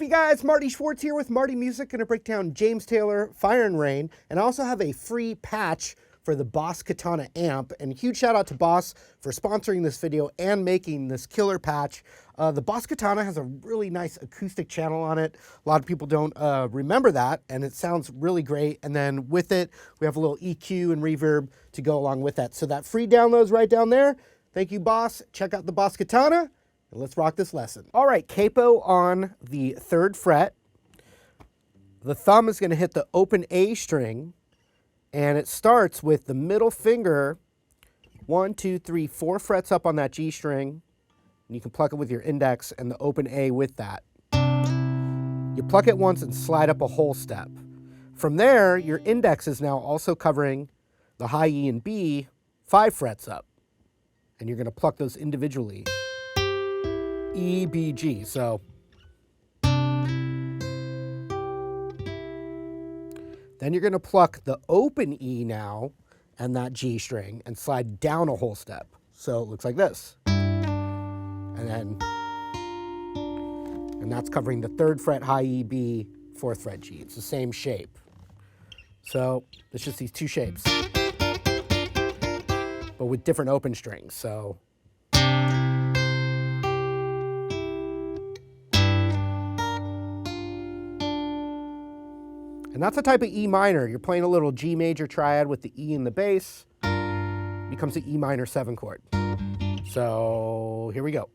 guys, Marty Schwartz here with Marty Music. Gonna break down James Taylor, Fire and Rain, and I also have a free patch for the Boss Katana amp. And huge shout out to Boss for sponsoring this video and making this killer patch. The Boss Katana has a really nice acoustic channel on it. A lot of people don't remember that, and it sounds really great. And then with it, we have a little EQ and reverb to go along with that. So that free download's right down there. Thank you, Boss. Check out the Boss Katana. And let's rock this lesson. All right, capo on the 3rd fret. The thumb is going to hit the open A string, and it starts with the middle finger, 1, 2, 3, 4 frets up on that G string, and you can pluck it with your index and the open A with that. You pluck it once and slide up a whole step. From there, your index is now also covering the high E and B 5 frets up, and you're going to pluck those individually. E, B, G. So then you're going to pluck the open E now and that G string and slide down a whole step. So it looks like this. And that's covering the 3rd fret high E, B, 4th fret G. It's the same shape. So it's just these 2 shapes, but with different open strings. So and that's a type of E minor. You're playing a little G major triad with the E in the bass. Becomes an E minor 7 chord. So here we go.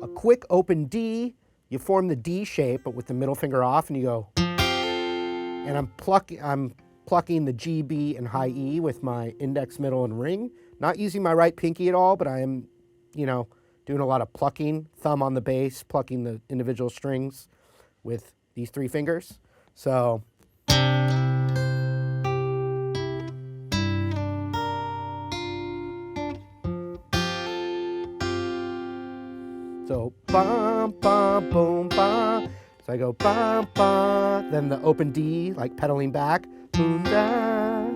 A quick open D. You form the D shape, but with the middle finger off, and you go. And I'm plucking the G, B, and high E with my index, middle, and ring. Not using my right pinky at all, but I am, doing a lot of plucking, thumb on the bass, plucking the individual strings with these 3 fingers. So bum, bum, boom, bum. So I go bum, bum, then the open D, like pedaling back, boom, da.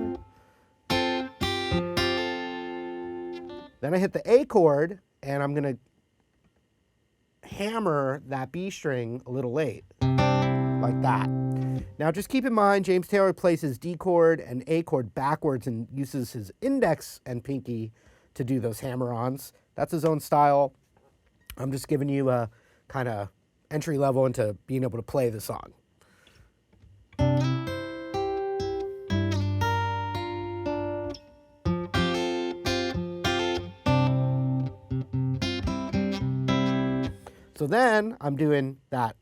Then I hit the A chord, and I'm going to hammer that B string a little late, like that. Now just keep in mind, James Taylor plays his D chord and A chord backwards and uses his index and pinky to do those hammer-ons. That's his own style. I'm just giving you a kind of entry level into being able to play the song. So then I'm doing that.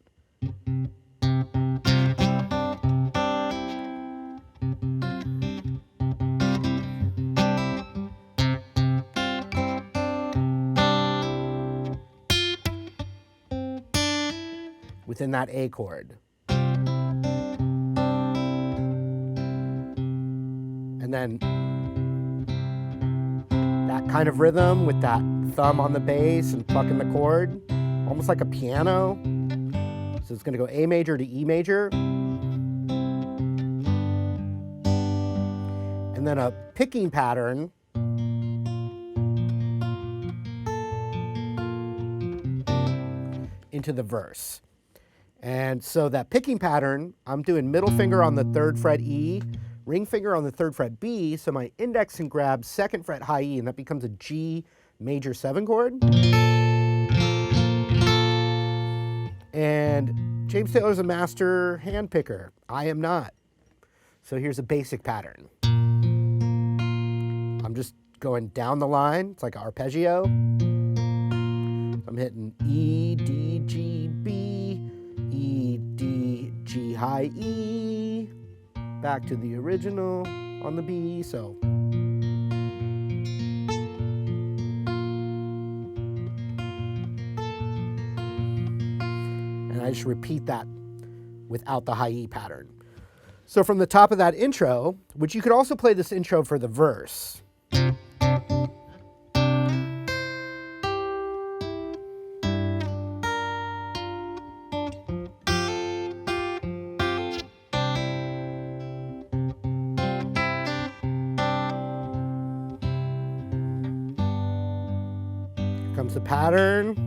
Within that A chord. And then that kind of rhythm with that thumb on the bass and plucking the chord. Almost like a piano. So it's going to go A major to E major. And then a picking pattern. Into the verse. And so that picking pattern, I'm doing middle finger on the 3rd fret E, ring finger on the 3rd fret B, so my index can grab 2nd fret high E, and that becomes a G major 7 chord. And James Taylor's a master hand picker. I am not. So here's a basic pattern. I'm just going down the line. It's like an arpeggio. I'm hitting E, D, G, B, E, D, G, high E. Back to the original on the B. So I just repeat that without the high E pattern. So from the top of that intro, which you could also play this intro for the verse. comes the pattern.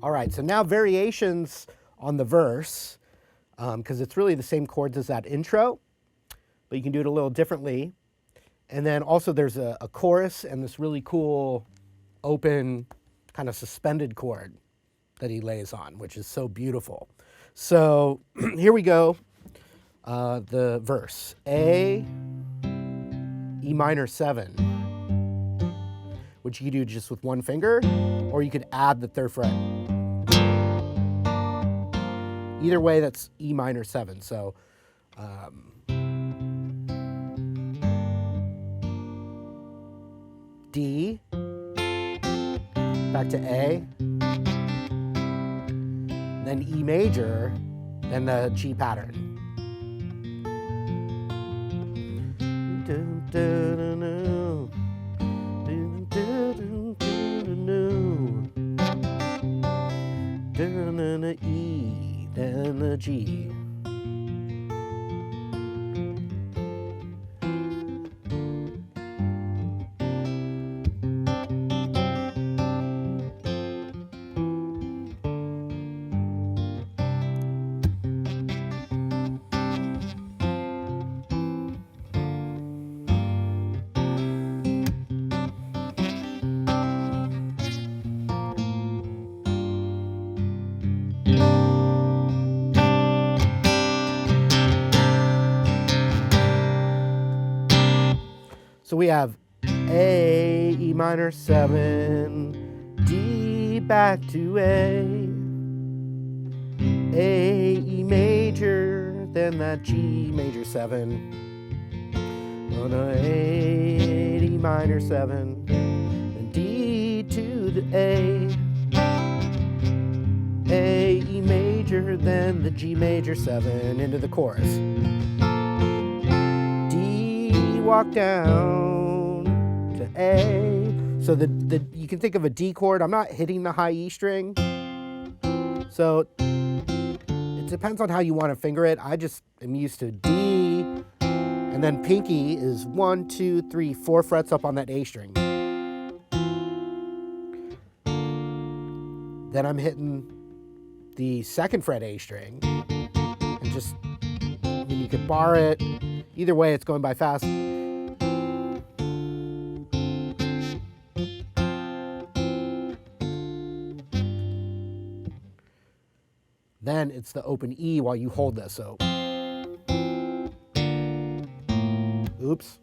All right, so now variations on the verse, because it's really the same chords as that intro, but you can do it a little differently. And then also there's a chorus and this really cool open kind of suspended chord that he lays on, which is so beautiful. So here we go, the verse. A, E minor 7, which you could do just with one finger, or you could add the 3rd fret. Either way, that's E minor 7. So D, back to A, then E major, then the G pattern. E, then the G. So we have A, E minor 7, D back to A, E major, then that G major 7, on a 8, E minor 7, and D to the A, E major, then the G major 7 into the chorus. Walk down to A. So you can think of a D chord. I'm not hitting the high E string. So it depends on how you want to finger it. I just am used to D, and then pinky is 1, 2, 3, 4 frets up on that A string. Then I'm hitting the 2nd fret A string, and just, you could bar it. Either way, it's going by fast. Then it's the open E while you hold this, so. Oops.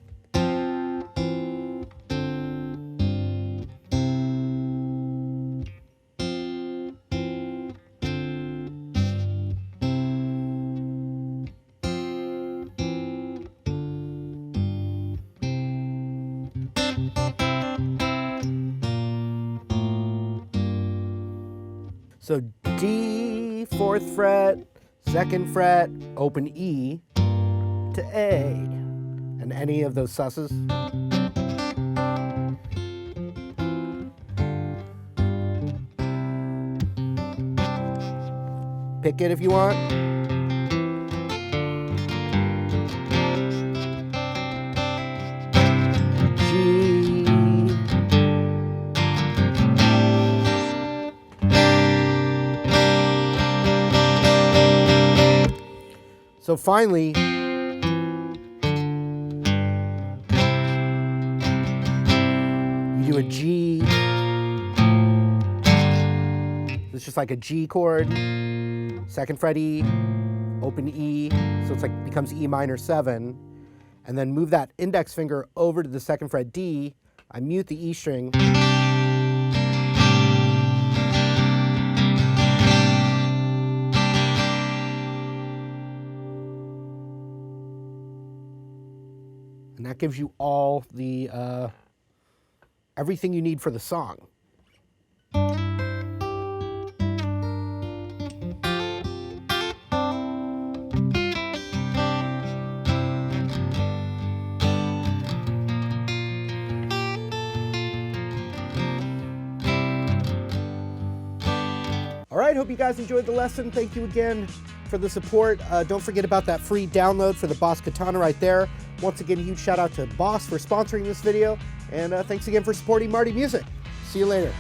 So D, 4th fret, 2nd fret, open E to A, and any of those susses. Pick it if you want. So finally, you do a G. It's just like a G chord, 2nd fret E, open E, so it's like becomes E minor 7, and then move that index finger over to the 2nd fret D. I mute the E string. And that gives you all the, everything you need for the song. right, hope you guys enjoyed the lesson. Thank you again for the support. Don't forget about that free download for the Boss Katana right there. Once again, huge shout out to Boss for sponsoring this video, and thanks again for supporting Marty Music. See you later.